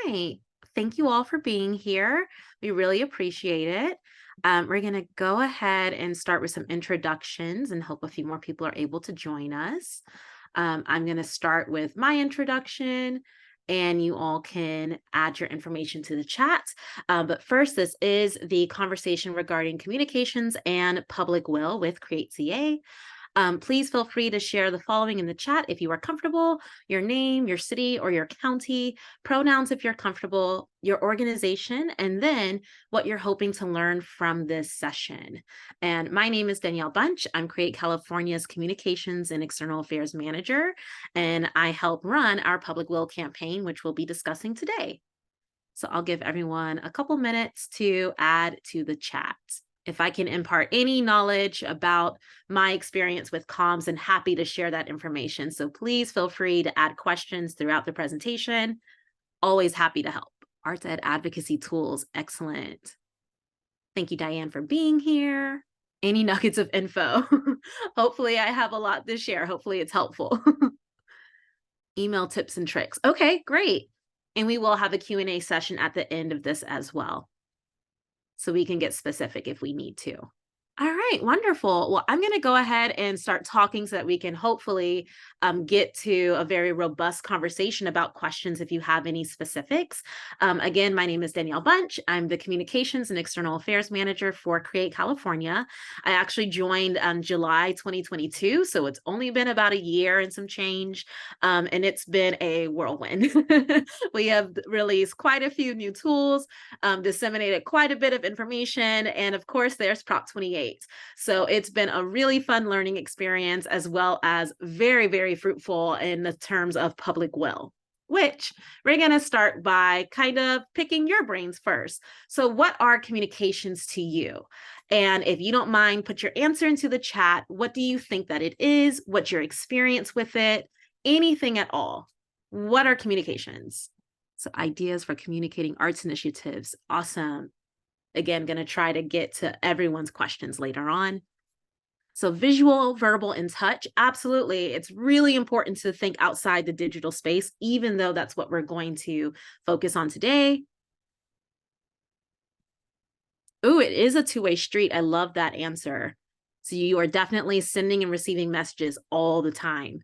right. Thank you all for being here. We really appreciate it. We're going to go ahead and start with some introductions and hope a few more people are able to join us. I'm going to start with my introduction, and you all can add your information to the chat. But first, this is the conversation regarding communications and public will with CreateCA. Please feel free to share the following in the chat if you are comfortable: your name, your city, or your county, pronouns if you're comfortable, your organization, and then what you're hoping to learn from this session. And my name is Danielle Bunch. I'm Create California's Communications and External Affairs Manager, and I help run our Public Will campaign, which we'll be discussing today. So I'll give everyone a couple minutes to add to the chat. If I can impart any knowledge about my experience with comms, and happy to share that information. So please feel free to add questions throughout the presentation. Always happy to help. Arts Ed advocacy tools, excellent. Thank you, Diane, for being here. Any nuggets of info? Hopefully I have a lot to share. Hopefully it's helpful. Email tips and tricks. Okay, great. And we will have a Q&A session at the end of this as well, so we can get specific if we need to. All right, wonderful. Well, I'm going to go ahead and start talking so that we can hopefully get to a very robust conversation about questions if you have any specifics. Again, my name is Danielle Bunch. I'm the Communications and External Affairs Manager for Create California. I actually joined July 2022, so it's only been about a year and some change, and it's been a whirlwind. We have released quite a few new tools, disseminated quite a bit of information, and of course, there's Prop 28. So it's been a really fun learning experience, as well as very, very fruitful in the terms of public will, which we're going to start by kind of picking your brains first. So what are communications to you? And if you don't mind, put your answer into the chat. What do you think that it is? What's your experience with it? Anything at all. What are communications? So ideas for communicating arts initiatives. Awesome. Again, going to try to get to everyone's questions later on. So visual, verbal, and touch. Absolutely. It's really important to think outside the digital space, even though that's what we're going to focus on today. Oh, it is a two-way street. I love that answer. So you are definitely sending and receiving messages all the time.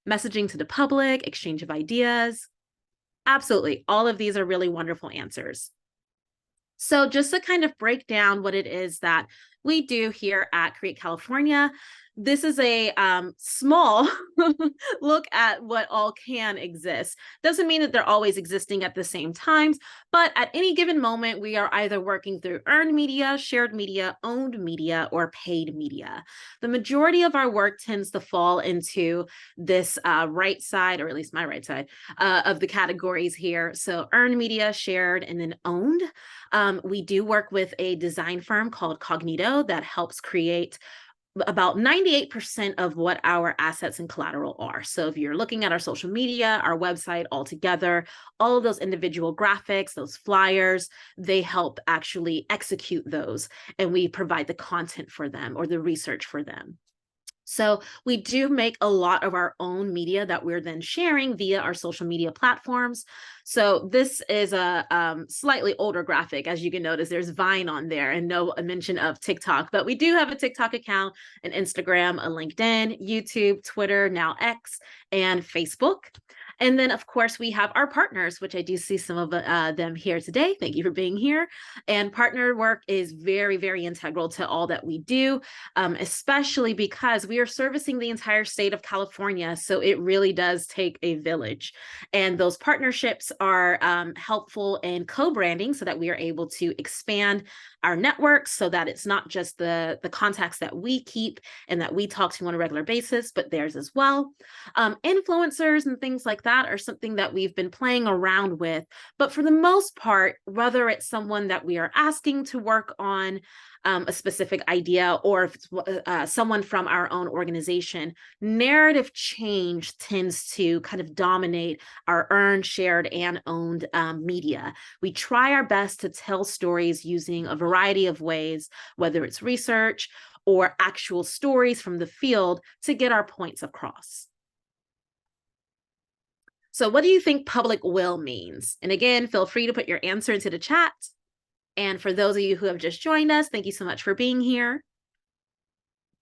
Messaging to the public, exchange of ideas. Absolutely. All of these are really wonderful answers. So just to kind of break down what it is that we do here at Create California, this is a small look at what all can exist. Doesn't mean that they're always existing at the same times, but at any given moment, we are either working through earned media, shared media, owned media, or paid media. The majority of our work tends to fall into this right side, or at least my right side, of the categories here. So earned media, shared, and then owned. We do work with a design firm called Cognito that helps create about 98% of what our assets and collateral are. So if you're looking at our social media, our website all together, all of those individual graphics, those flyers, they help actually execute those, and we provide the content for them or the research for them. So we do make a lot of our own media that we're then sharing via our social media platforms. So this is a slightly older graphic. As you can notice, there's Vine on there and no mention of TikTok, but we do have a TikTok account, an Instagram, a LinkedIn, YouTube, Twitter, now X, and Facebook. And then, of course, we have our partners, which I do see some of them here today. Thank you for being here. And partner work is very, very integral to all that we do, especially because we are servicing the entire state of California. So it really does take a village. And those partnerships are helpful in co-branding so that we are able to expand our networks so that it's not just the contacts that we keep and that we talk to on a regular basis, but theirs as well. Influencers and things like that are something that we've been playing around with, but for the most part, whether it's someone that we are asking to work on a specific idea, or if it's someone from our own organization, narrative change tends to kind of dominate our earned, shared, and owned media. We try our best to tell stories using a variety of ways, whether it's research or actual stories from the field, to get our points across. So what do you think public will means? And again, feel free to put your answer into the chat. And for those of you who have just joined us, thank you so much for being here.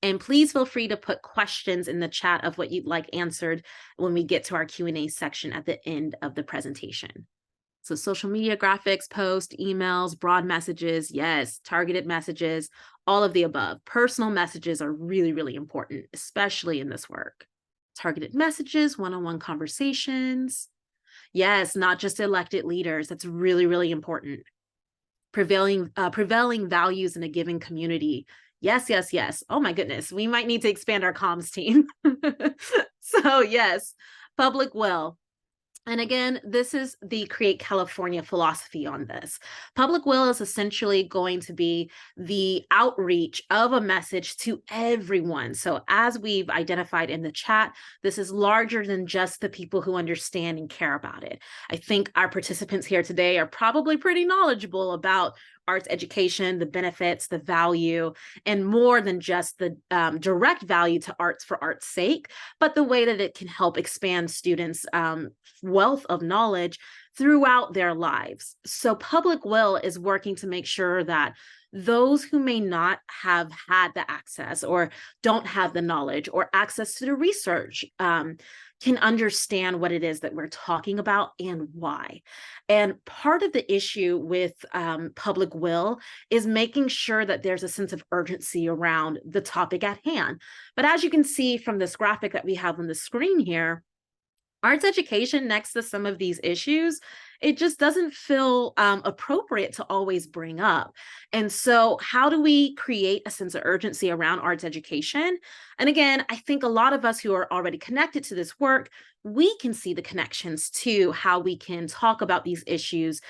And please feel free to put questions in the chat of what you'd like answered when we get to our Q&A section at the end of the presentation. So social media graphics, posts, emails, broad messages, yes, targeted messages, all of the above. Personal messages are really, really important, especially in this work. Targeted messages, one-on-one conversations. Yes, not just elected leaders. That's really, really important. Prevailing values in a given community. Yes, yes, yes. Oh my goodness, we might need to expand our comms team. So yes, public will. And again, this is the Create California philosophy on this. Public will is essentially going to be the outreach of a message to everyone. So as we've identified in the chat, this is larger than just the people who understand and care about it. I think our participants here today are probably pretty knowledgeable about arts education, the benefits, the value, and more than just the direct value to arts for art's sake, but the way that it can help expand students' wealth of knowledge throughout their lives. So public will is working to make sure that those who may not have had the access or don't have the knowledge or access to the research can understand what it is that we're talking about and why. And part of the issue with public will is making sure that there's a sense of urgency around the topic at hand. But as you can see from this graphic that we have on the screen here, arts education next to some of these issues, it just doesn't feel appropriate to always bring up. And so how do we create a sense of urgency around arts education? And again, I think a lot of us who are already connected to this work, we can see the connections to how we can talk about these issues,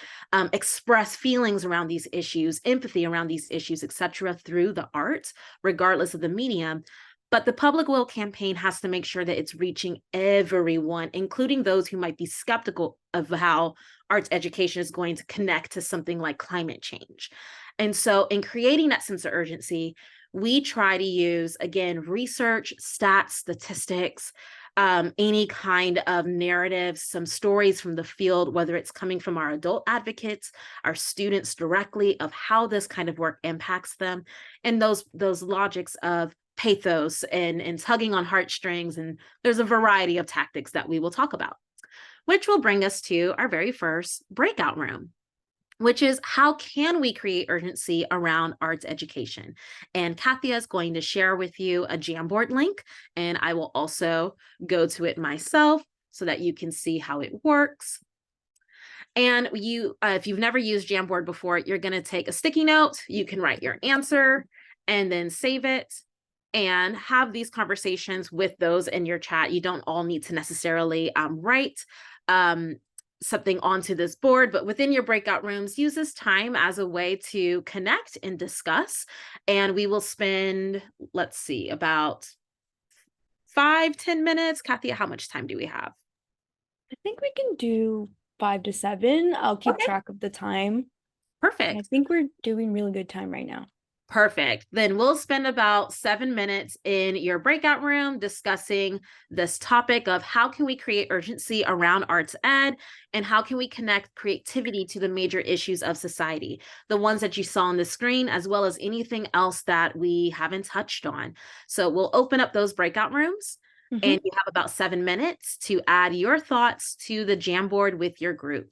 express feelings around these issues, empathy around these issues, etc., through the arts, regardless of the medium. But the Public Will campaign has to make sure that it's reaching everyone, including those who might be skeptical of how arts education is going to connect to something like climate change. And so in creating that sense of urgency, we try to use, again, research, stats, statistics, any kind of narrative, some stories from the field, whether it's coming from our adult advocates, our students directly, of how this kind of work impacts them, and those logics of pathos and tugging on heartstrings. And there's a variety of tactics that we will talk about, which will bring us to our very first breakout room, which is how can we create urgency around arts education? And Kathia is going to share with you a Jamboard link, and I will also go to it myself so that you can see how it works. And you, if you've never used Jamboard before, you're going to take a sticky note. You can write your answer and then save it and have these conversations with those in your chat. You don't all need to necessarily write something onto this board, but within your breakout rooms, use this time as a way to connect and discuss. And we will spend, let's see, about 5-10 minutes. Kathia, how much time do we have? I think we can do 5 to 7. I'll keep Okay. track of the time. Perfect. I think we're doing really good time right now. Perfect. Then we'll spend about 7 minutes in your breakout room discussing this topic of how can we create urgency around arts ed and how can we connect creativity to the major issues of society, the ones that you saw on the screen, as well as anything else that we haven't touched on. So we'll open up those breakout rooms and you have about 7 minutes to add your thoughts to the Jamboard with your group.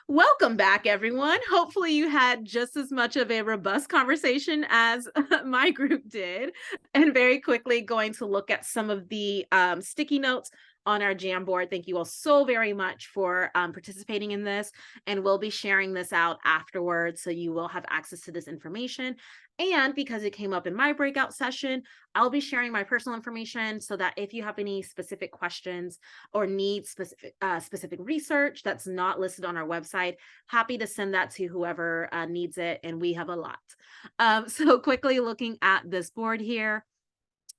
Welcome back, everyone. Hopefully you had just as much of a robust conversation as my group did. And very quickly going to look at some of the sticky notes on our Jamboard. Thank you all so very much for participating in this. And we'll be sharing this out afterwards, so you will have access to this information. And because it came up in my breakout session, I'll be sharing my personal information so that if you have any specific questions or need specific research that's not listed on our website, happy to send that to whoever needs it. And we have a lot. So quickly looking at this board here,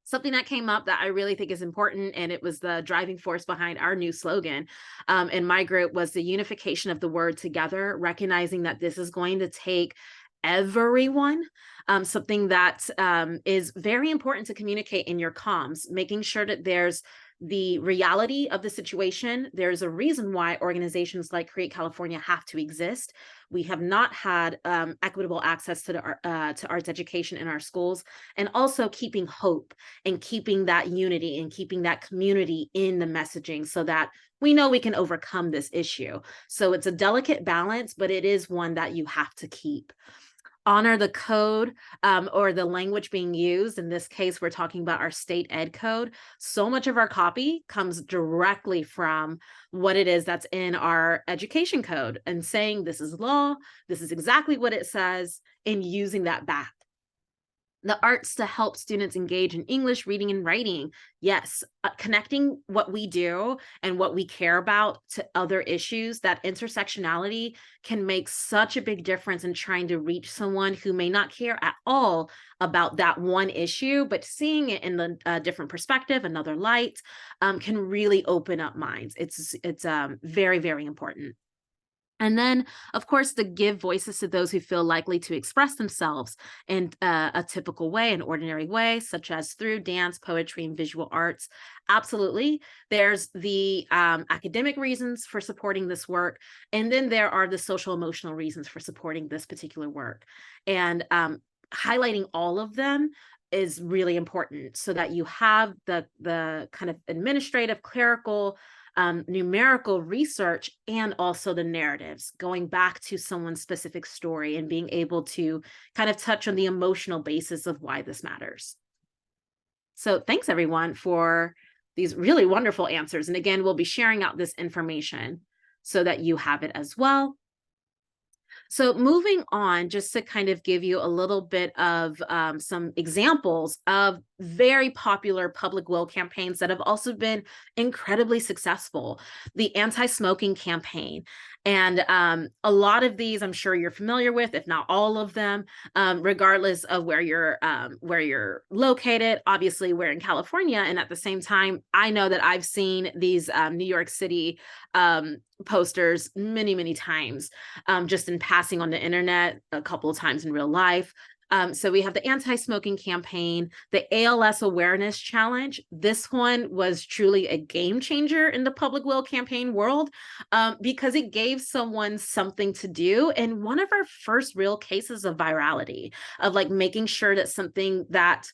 something that came up that I really think is important, and it was the driving force behind our new slogan in my group, was the unification of the word together, recognizing that this is going to take everyone, something that is very important to communicate in your comms, making sure that there's the reality of the situation. There's a reason why organizations like Create California have to exist. We have not had equitable access to arts education in our schools, and also keeping hope and keeping that unity and keeping that community in the messaging so that we know we can overcome this issue. So it's a delicate balance, but it is one that you have to keep. Honor the code or the language being used. In this case, we're talking about our state ed code. So much of our copy comes directly from what it is that's in our education code and saying this is law, this is exactly what it says, and using that back. The arts to help students engage in English reading and writing. Yes, connecting what we do and what we care about to other issues, that intersectionality can make such a big difference in trying to reach someone who may not care at all about that one issue, but seeing it in the different perspective, another light, can really open up minds. It's very, very important. And then, of course, to give voices to those who feel likely to express themselves in a typical way, an ordinary way, such as through dance, poetry, and visual arts. Absolutely. There's the academic reasons for supporting this work. And then there are the social emotional reasons for supporting this particular work. And highlighting all of them is really important so that you have the kind of administrative, clerical, numerical research, and also the narratives going back to someone's specific story and being able to kind of touch on the emotional basis of why this matters. So thanks everyone for these really wonderful answers. And again, we'll be sharing out this information so that you have it as well. So moving on, just to kind of give you a little bit of some examples of very popular public will campaigns that have also been incredibly successful. The anti-smoking campaign. And a lot of these I'm sure you're familiar with, if not all of them, regardless of where you're located. Obviously, we're in California, and at the same time, I know that I've seen these New York City posters many, many times, just in passing on the internet, a couple of times in real life. So we have the anti-smoking campaign, the ALS awareness challenge. This one was truly a game changer in the public will campaign world, because it gave someone something to do. And one of our first real cases of virality, of like making sure that something that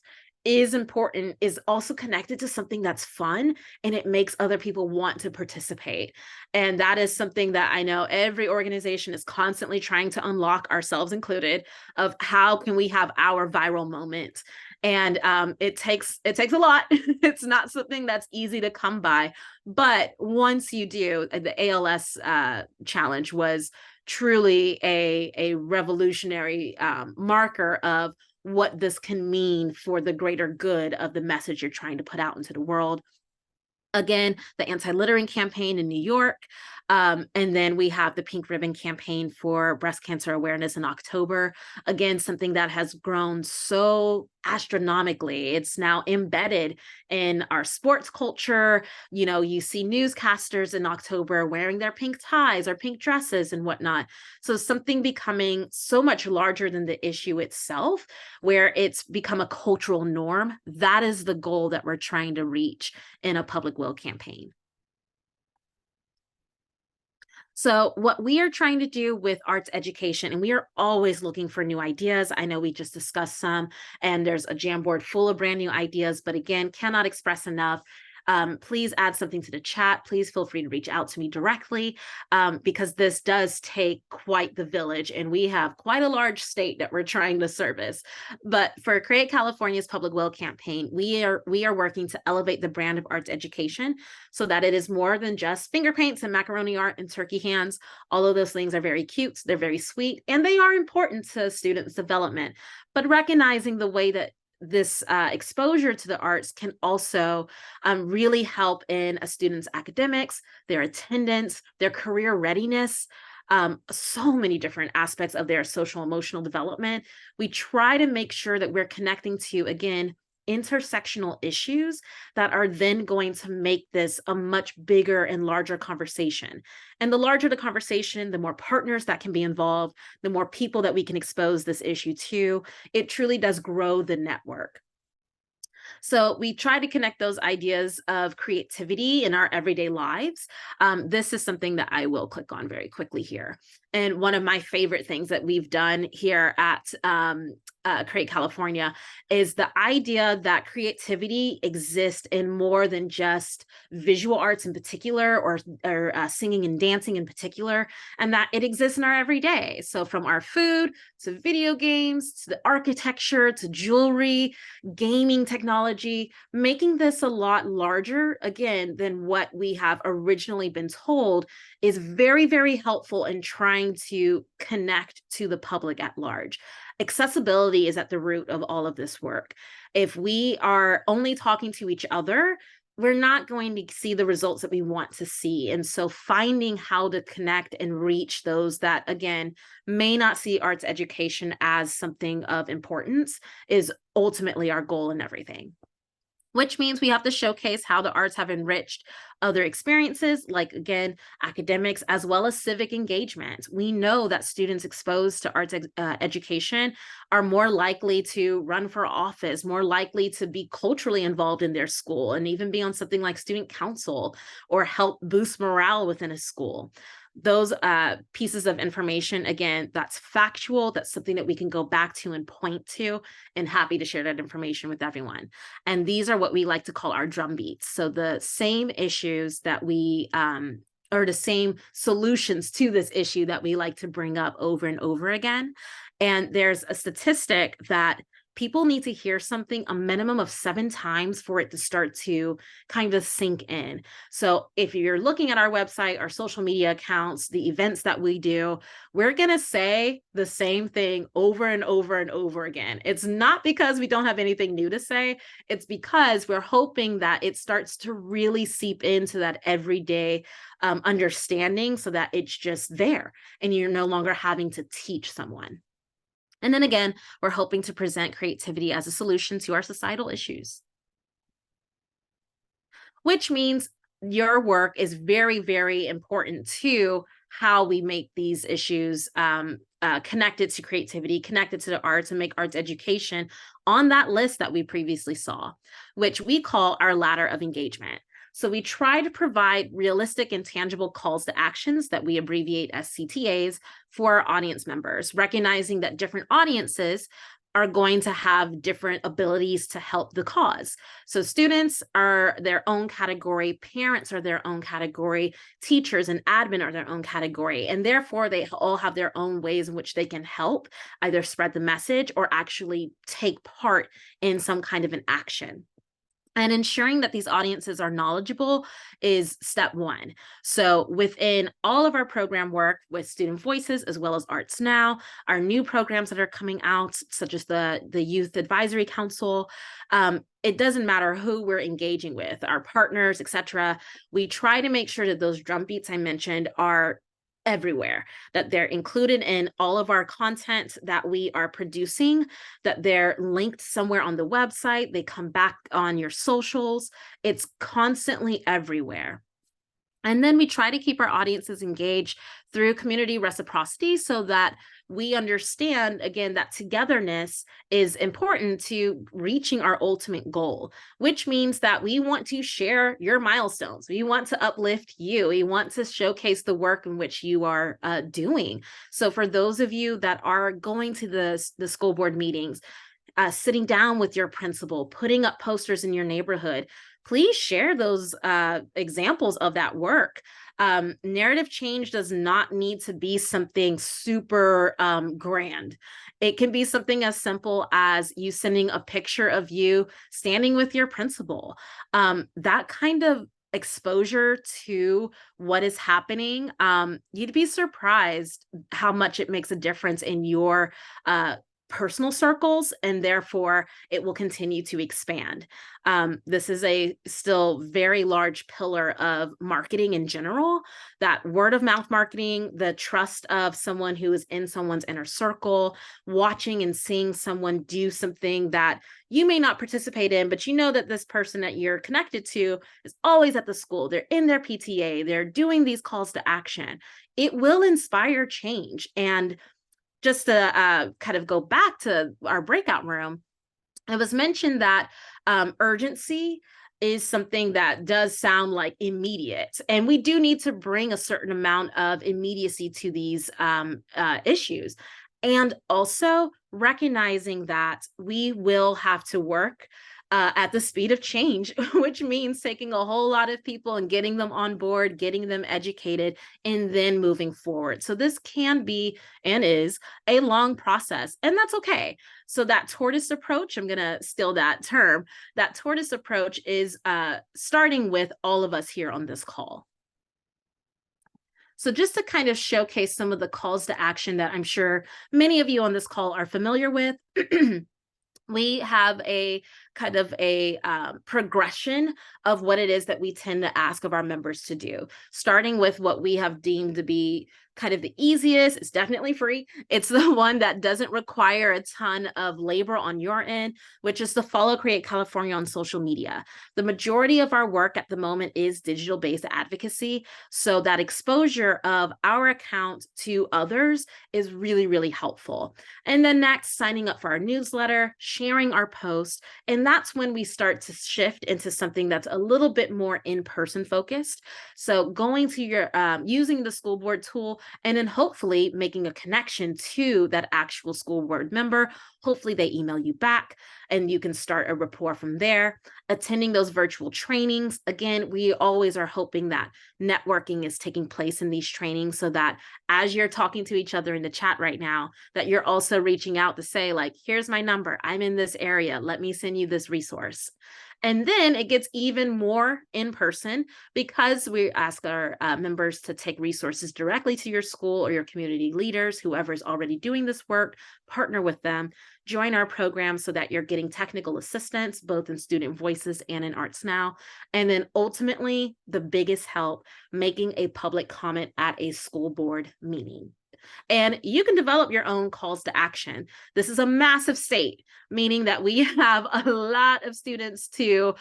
is important is also connected to something that's fun and it makes other people want to participate. And that is something that I know every organization is constantly trying to unlock, ourselves included, of how can we have our viral moment. And it takes a lot. It's not something that's easy to come by, but once you do, the ALS challenge was truly a revolutionary marker of what this can mean for the greater good of the message you're trying to put out into the world. Again, the anti-littering campaign in New York. And then we have the Pink Ribbon campaign for breast cancer awareness in October. Again, something that has grown so astronomically. It's now embedded in our sports culture. You know, you see newscasters in October wearing their pink ties or pink dresses and whatnot. So something becoming so much larger than the issue itself, where it's become a cultural norm. That is the goal that we're trying to reach in a public will campaign. So what we are trying to do with arts education, and we are always looking for new ideas. I know we just discussed some, and there's a Jamboard full of brand new ideas, but again, cannot express enough. Please add something to the chat. Please feel free to reach out to me directly, because this does take quite the village and we have quite a large state that we're trying to service. But for Create California's Public Will campaign, we are working to elevate the brand of arts education so that it is more than just finger paints and macaroni art and turkey hands. All of those things are very cute, they're very sweet, and they are important to students' development. But recognizing the way that this exposure to the arts can also really help in a student's academics, their attendance, their career readiness, so many different aspects of their social emotional development. We try to make sure that we're connecting to, again, intersectional issues that are then going to make this a much bigger and larger conversation. And the larger the conversation, the more partners that can be involved, the more people that we can expose this issue to. It truly does grow the network. So we try to connect those ideas of creativity in our everyday lives. This is something that I will click on very quickly here. And one of my favorite things that we've done here at Create California is the idea that creativity exists in more than just visual arts in particular, or singing and dancing in particular, and that it exists in our everyday. So from our food to video games to the architecture to jewelry, gaming technology, making this a lot larger, again, than what we have originally been told, is very, very helpful in trying to connect to the public at large. Accessibility is at the root of all of this work. If we are only talking to each other, we're not going to see the results that we want to see. And so finding how to connect and reach those that, again, may not see arts education as something of importance is ultimately our goal in everything. Which means we have to showcase how the arts have enriched other experiences, like, again, academics, as well as civic engagement. We know that students exposed to arts education are more likely to run for office, more likely to be culturally involved in their school, and even be on something like student council or help boost morale within a school. Those pieces of information, again, that's factual, that's something that we can go back to and point to, and happy to share that information with everyone. And these are what we like to call our drum beats. So the same issues that we, or the same solutions to this issue that we like to bring up over and over again. And there's a statistic that people need to hear something a minimum of 7 times for it to start to kind of sink in. So if you're looking at our website, our social media accounts, the events that we do, we're going to say the same thing over and over and over again. It's not because we don't have anything new to say. It's because we're hoping that it starts to really seep into that everyday understanding, so that it's just there and you're no longer having to teach someone. And then again, we're hoping to present creativity as a solution to our societal issues. Which means your work is very, very important to how we make these issues connected to creativity, connected to the arts, and make arts education on that list that we previously saw, which we call our ladder of engagement. So we try to provide realistic and tangible calls to actions that we abbreviate as CTAs for our audience members, recognizing that different audiences are going to have different abilities to help the cause. So students are their own category, parents are their own category, teachers and admin are their own category, and therefore they all have their own ways in which they can help either spread the message or actually take part in some kind of an action. And ensuring that these audiences are knowledgeable is step one. So within all of our program work with Student Voices, as well as Arts Now, our new programs that are coming out, such as the Youth Advisory Council, it doesn't matter who we're engaging with, our partners, etc. We try to make sure that those drum beats I mentioned are everywhere, that they're included in all of our content that we are producing, that they're linked somewhere on the website, they come back on your socials. It's constantly everywhere. And then we try to keep our audiences engaged through community reciprocity, so that we understand, again, that togetherness is important to reaching our ultimate goal, which means that we want to share your milestones. We want to uplift you. We want to showcase the work in which you are doing. So for those of you that are going to the school board meetings, sitting down with your principal, putting up posters in your neighborhood, please share those examples of that work. Narrative change does not need to be something super grand. It can be something as simple as you sending a picture of you standing with your principal. That kind of exposure to what is happening, you'd be surprised how much it makes a difference in your personal circles, and therefore it will continue to expand. This is a still very large pillar of marketing in general, that word of mouth marketing, the trust of someone who is in someone's inner circle, watching and seeing someone do something that you may not participate in, but you know that this person that you're connected to is always at the school, they're in their PTA, they're doing these calls to action. It will inspire change. And just to kind of go back to our breakout room, It was mentioned that urgency is something that does sound like immediate, and we do need to bring a certain amount of immediacy to these issues. And also recognizing that we will have to work at the speed of change, which means taking a whole lot of people and getting them on board, getting them educated, and then moving forward. So this can be and is a long process, and that's okay. So that tortoise approach, I'm going to steal that term, that tortoise approach is starting with all of us here on this call. So just to kind of showcase some of the calls to action that I'm sure many of you on this call are familiar with, we have a kind of a progression of what it is that we tend to ask of our members to do, starting with what we have deemed to be kind of the easiest. It's definitely free. It's the one that doesn't require a ton of labor on your end, which is to follow Create California on social media. The majority of our work at the moment is digital-based advocacy, so that exposure of our account to others is really, really helpful. And then next, signing up for our newsletter, sharing our posts, and that's when we start to shift into something that's a little bit more in-person focused. So going to your, using the school board tool, and then hopefully making a connection to that actual school board member. Hopefully they email you back and you can start a rapport from there. Attending those virtual trainings. Again, we always are hoping that networking is taking place in these trainings, so that as you're talking to each other in the chat right now, that you're also reaching out to say, like, here's my number, I'm in this area, let me send you this resource. And then it gets even more in person, because we ask our members to take resources directly to your school or your community leaders, whoever is already doing this work, partner with them, join our program so that you're getting technical assistance, both in Student Voices and in Arts Now. And then ultimately, the biggest help, making a public comment at a school board meeting. And you can develop your own calls to action. This is a massive state, meaning that we have a lot of students to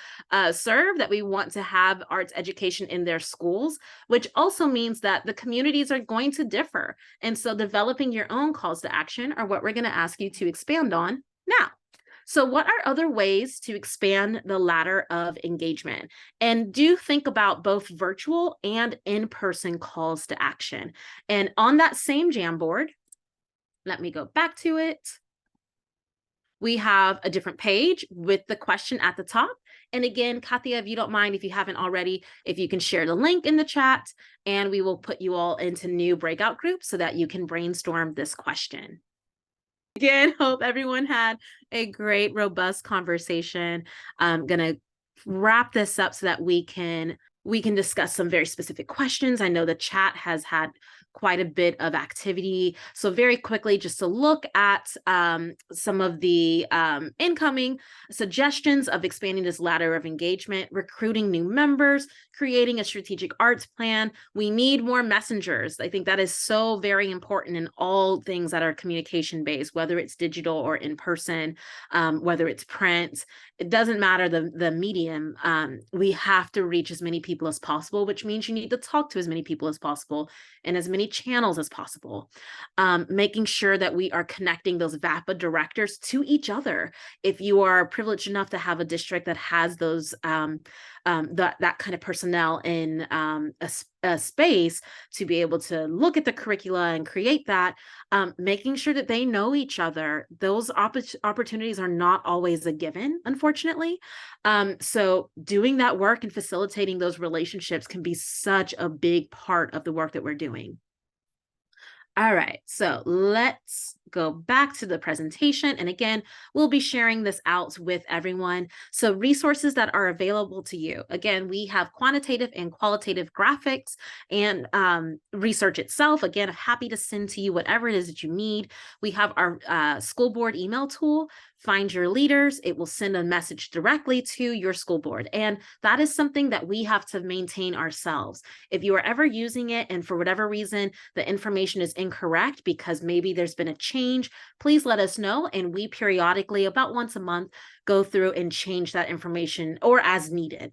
serve, that we want to have arts education in their schools, which also means that the communities are going to differ. And so developing your own calls to action are what we're going to ask you to expand on now. So what are other ways to expand the ladder of engagement? And do think about both virtual and in-person calls to action. And on that same Jamboard, let me go back to it. We have a different page with the question at the top. And again, Katia, if you don't mind, if you haven't already, if you can share the link in the chat, and we will put you all into new breakout groups so that you can brainstorm this question. Again, hope everyone had a great, robust conversation. I'm going to wrap this up so that we can discuss some very specific questions. I know the chat has had quite a bit of activity. So very quickly, just to look at some of the incoming suggestions of expanding this ladder of engagement: recruiting new members, creating a strategic arts plan. We need more messengers. I think that is so very important in all things that are communication based, whether it's digital or in person, whether it's print. It doesn't matter the medium. We have to reach as many people as possible, which means you need to talk to as many people as possible and as many channels as possible. Making sure that we are connecting those VAPA directors to each other. If you are privileged enough to have a district that has those that kind of personnel in a space to be able to look at the curricula and create that, making sure that they know each other. Those opportunities are not always a given, unfortunately. So doing that work and facilitating those relationships can be such a big part of the work that we're doing. All right, so let's go back to the presentation. And again, we'll be sharing this out with everyone. So resources that are available to you. Again, we have quantitative and qualitative graphics and research itself. Again, happy to send to you whatever it is that you need. We have our school board email tool, Find Your Leaders. It will send a message directly to your school board. And that is something that we have to maintain ourselves. If you are ever using it and for whatever reason, the information is incorrect because maybe there's been a change, please let us know. And we periodically, about once a month, go through and change that information or as needed.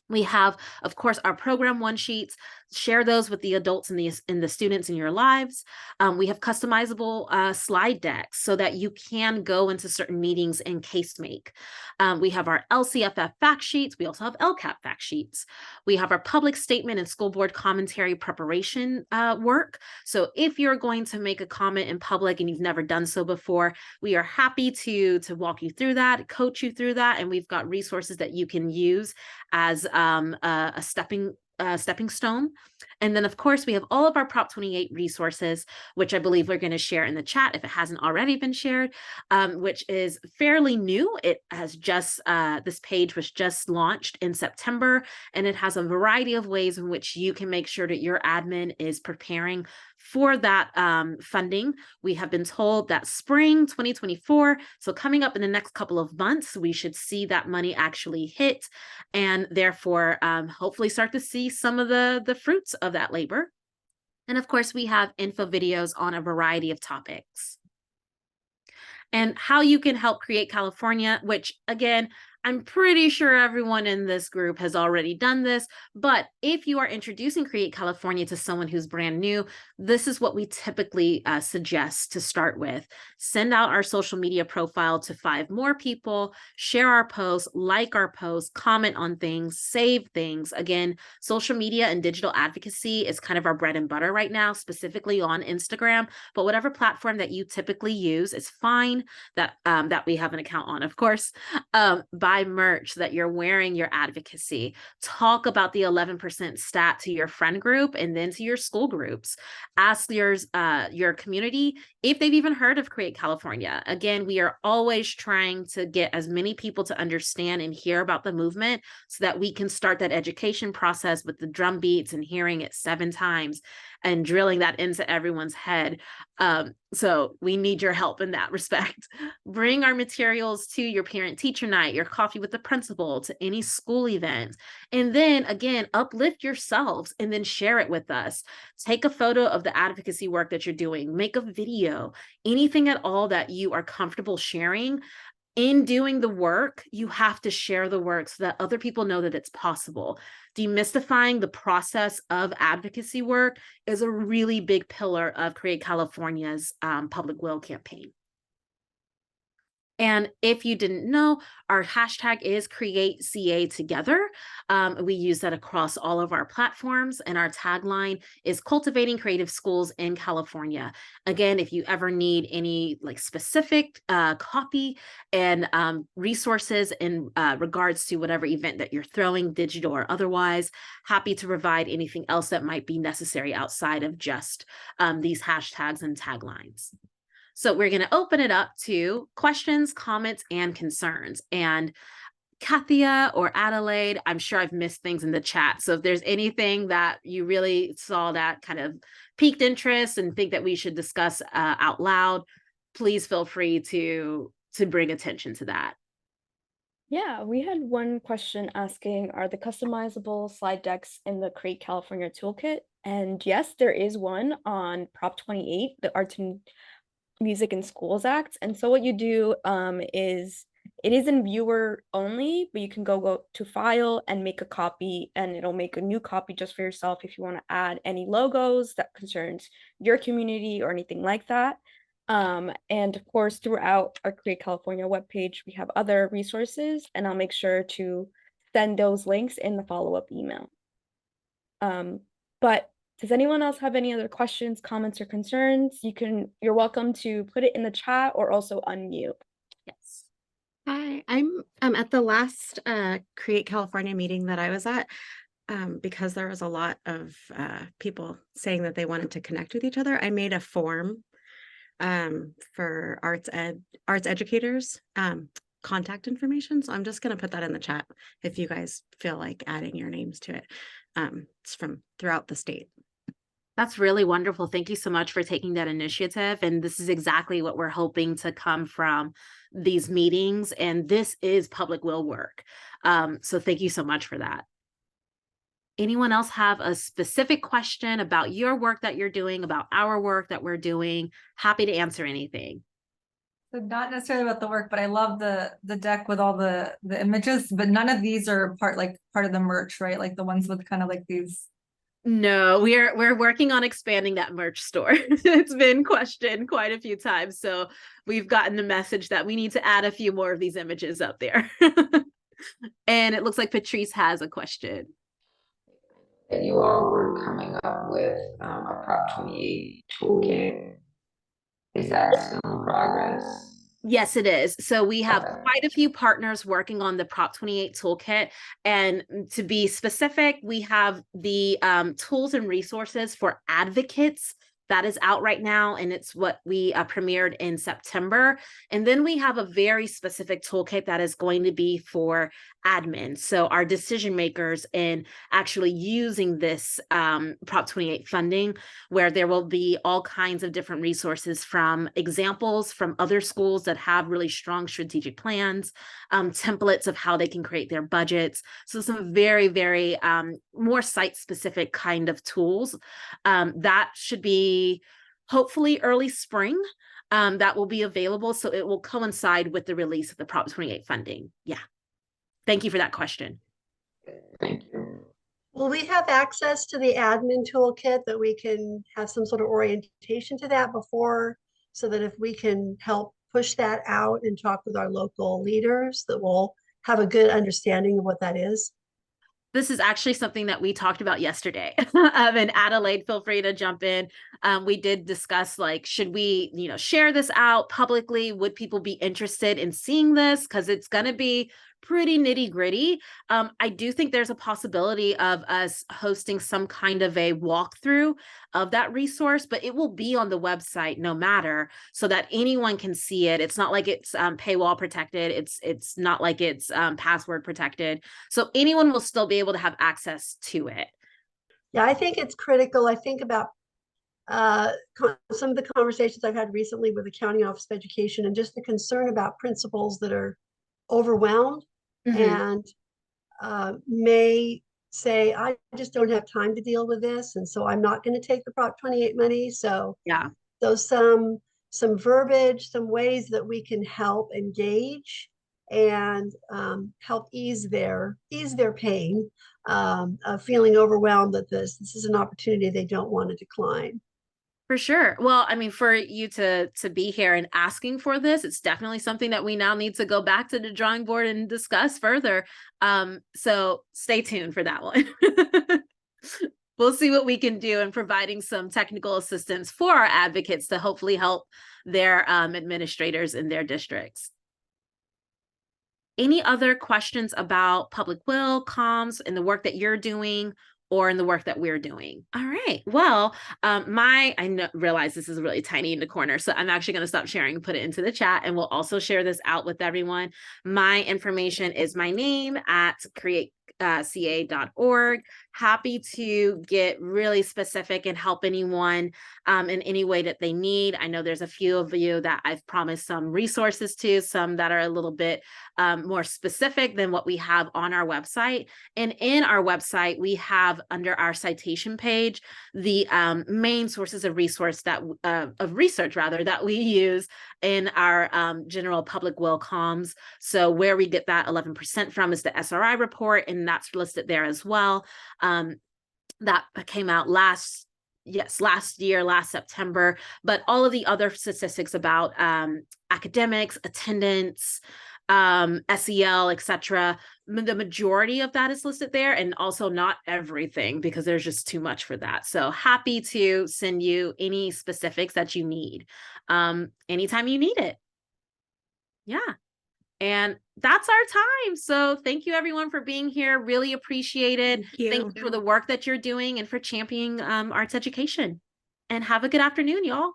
We have, of course, our program one sheets. share those with the adults and the students in your lives. We have customizable slide decks so that you can go into certain meetings and case make. We have our LCFF fact sheets. We also have LCAP fact sheets. We have our public statement and school board commentary preparation work. So if you're going to make a comment in public and you've never done so before, we are happy to walk you through that, coach you through that, and we've got resources that you can use as a stepping stone. And then, of course, we have all of our Prop 28 resources, which I believe we're going to share in the chat if it hasn't already been shared, which is fairly new. It has just, this page was just launched in September, and it has a variety of ways in which you can make sure that your admin is preparing for that funding. We have been told that spring 2024, so coming up in the next couple of months, we should see that money actually hit, and therefore hopefully start to see some of the fruits of that labor. And of course, we have info videos on a variety of topics. And how you can help Create California, which again, I'm pretty sure everyone in this group has already done this, but if you are introducing Create California to someone who's brand new, this is what we typically suggest to start with. Send out our social media profile to 5 more people, share our posts, like our posts, comment on things, save things. Again, social media and digital advocacy is kind of our bread and butter right now, specifically on Instagram, but whatever platform that you typically use is fine that, that we have an account on, of course. Buy merch that you're wearing your advocacy. Talk about the 11% stat to your friend group and then to your school groups. Ask your community if they've even heard of Create California. Again, we are always trying to get as many people to understand and hear about the movement so that we can start that education process with the drum beats and hearing it 7 times and drilling that into everyone's head. So we need your help in that respect. Bring our materials to your parent-teacher night, your coffee with the principal, to any school event. And then again, uplift yourselves and then share it with us. Take a photo of the advocacy work that you're doing, make a video, anything at all that you are comfortable sharing. In doing the work, you have to share the work so that other people know that it's possible. Demystifying the process of advocacy work is a really big pillar of Create California's public will campaign. And if you didn't know, our hashtag is CreateCA We use that across all of our platforms, and our tagline is cultivating creative schools in California. Again, if you ever need any like specific copy and resources in regards to whatever event that you're throwing, digital or otherwise, happy to provide anything else that might be necessary outside of just these hashtags and taglines. So we're going to open it up to questions, comments, and concerns. And Kathia or Adelaide, I'm sure I've missed things in the chat. So if there's anything that you really saw that kind of piqued interest and think that we should discuss out loud, please feel free to bring attention to that. Yeah, we had one question asking, are the customizable slide decks in the Create California toolkit? And yes, there is one on Prop 28, the Arts and Music in Schools Act. And so what you do is it is in viewer only, but you can go to file and make a copy, and it'll make a new copy just for yourself if you want to add any logos that concerns your community or anything like that. And of course, throughout our Create California webpage, we have other resources, and I'll make sure to send those links in the follow-up email. But does anyone else have any other questions, comments, or concerns? You're welcome to put it in the chat or also unmute. Yes. Hi, I'm at the last Create California meeting that I was at, because there was a lot of people saying that they wanted to connect with each other. I made a form for arts educators contact information. So I'm just going to put that in the chat if you guys feel like adding your names to it. It's from throughout the state. That's really wonderful. Thank you so much for taking that initiative. And this is exactly what we're hoping to come from these meetings. And this is public will work. So thank you so much for that. Anyone else have a specific question about your work that you're doing, about our work that we're doing? Happy to answer anything. So not necessarily about the work, but I love the deck with all the images, but none of these are part of the merch, right? Like the ones with kind of like these No, we're working on expanding that merch store. It's been questioned quite a few times, so we've gotten the message that we need to add a few more of these images up there. And it looks like Patrice has a question. That you all were coming up with a Prop 28 toolkit. Is that still in progress? Yes, it is. So we have Okay. quite a few partners working on the Prop 28 toolkit. And to be specific, we have the tools and resources for advocates that is out right now, and it's what we premiered in September. And then we have a very specific toolkit that is going to be for admin, so our decision makers in actually using this Prop 28 funding, where there will be all kinds of different resources, from examples from other schools that have really strong strategic plans, templates of how they can create their budgets. So some very, very more site-specific kind of tools that should be hopefully early spring. That will be available, so it will coincide with the release of the Prop 28 funding. Yeah. Thank you for that question. Thank you. Will we have access to the admin toolkit, that we can have some sort of orientation to that before, so that if we can help push that out and talk with our local leaders, that we'll have a good understanding of what that is? This is actually something that we talked about yesterday. And Adelaide, feel free to jump in. We did discuss, like, should we, share this out publicly? Would people be interested in seeing this? Because it's going to be pretty nitty gritty. I do think there's a possibility of us hosting some kind of a walkthrough of that resource, but it will be on the website no matter, so that anyone can see it. It's not like it's paywall protected. It's not like it's password protected. So anyone will still be able to have access to it. Yeah, I think it's critical. I think about some of the conversations I've had recently with the County Office of Education, and just the concern about principals that are overwhelmed and may say, I just don't have time to deal with this, and so I'm not going to take the Prop 28 money. So Yeah. So some verbiage, some ways that we can help engage and help ease their pain of feeling overwhelmed, that this is an opportunity they don't want to decline. For sure. Well, I mean, for you to be here and asking for this, it's definitely something that we now need to go back to the drawing board and discuss further. So stay tuned for that one. We'll see what we can do in providing some technical assistance for our advocates to hopefully help their administrators in their districts. Any other questions about public will, comms, and the work that you're doing, or in the work that we're doing? All right. Well, I realize this is really tiny in the corner, so I'm actually going to stop sharing and put it into the chat, and we'll also share this out with everyone. My information is my name at createca.org. Happy to get really specific and help anyone in any way that they need. I know there's a few of you that I've promised some resources to, some that are a little bit more specific than what we have on our website. And in our website, we have, under our citation page, the main sources of research that we use in our general public will comms. So where we get that 11% from is the SRI report, and that's listed there as well. That came out last year, last September, but all of the other statistics about academics, attendance, SEL, etc., the majority of that is listed there, and also not everything, because there's just too much for that. So happy to send you any specifics that you need anytime you need it. Yeah. And that's our time. So thank you everyone for being here. Really appreciate it. Thank you for the work that you're doing and for championing arts education. And have a good afternoon, y'all.